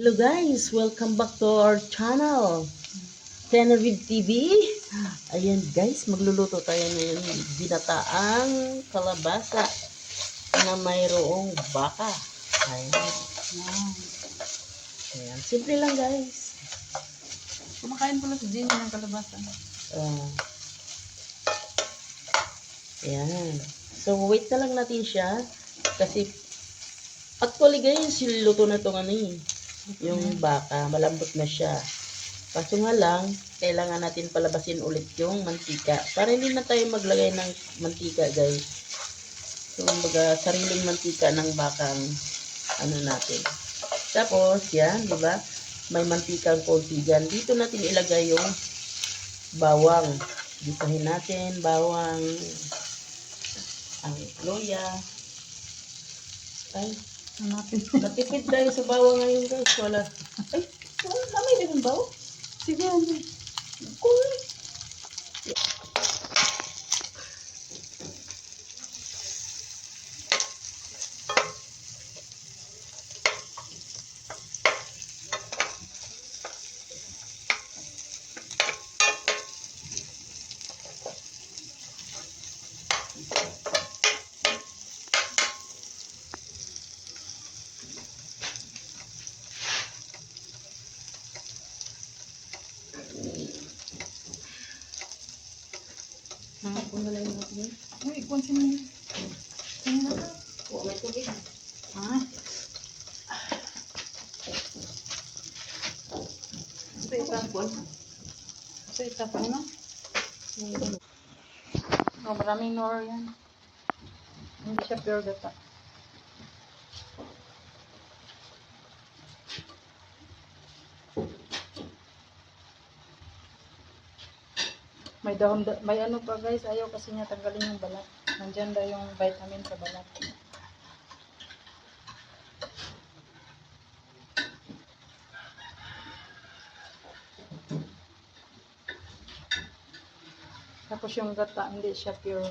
Hello guys, welcome back to our channel, Tenervid TV. Ayan guys, magluluto tayo ngayon ng ginataang kalabasa na mayroong baka. Ayan. Ayan, simple lang guys. Kumakain pala si Jenny ng kalabasa. Ayan. So wait na lang natin siya kasi actually guys, yung luto na itong yung baka, malambot na siya. Kaso nga lang, kailangan natin palabasin ulit yung mantika. Para hindi na tayo maglagay ng mantika guys. So, baga, sariling mantika ng bakang natin. Tapos, yan, di ba? May mantikang konti dyan. Dito natin ilagay yung bawang. Gisahin natin, bawang, ang luya. Ay, natipid tayo sa bawang ngayon guys. Wala. Ay, wala kami din ng bawang. Sige, Andy. Cool. Kung wala yung natin. Uy, ikon siya niya. Sino na ka? Huwag may tubig. Ah. Sa itapon. Sa itapon, no? Oh, maraming nor yan. Hindi siya pure gata. May dahon, may ano pa guys, ayaw kasi niya tanggalin yung balat. Nandyan daw yung vitamin sa balat. Tapos yung gata, hindi siya pure.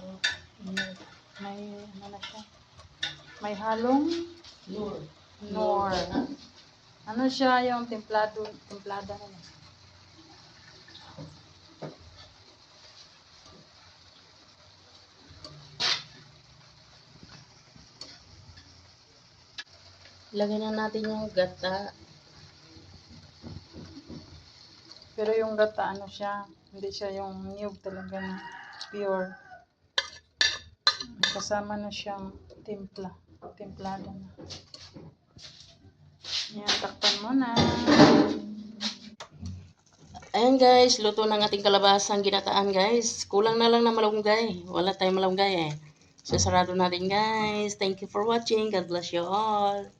May, ano na siya? May halong nor. Ano siya yung templada na. Lagyan na natin yung gata. Pero yung gata, ano siya, hindi siya yung niyog talaga na pure. Kasama na siyang templada na. Yan, takpan mo na. Ayan guys, luto ng ating kalabasang ginataan guys. Kulang na lang na malunggay. Wala tayong malunggay eh. So sarado natin guys. Thank you for watching. God bless you all.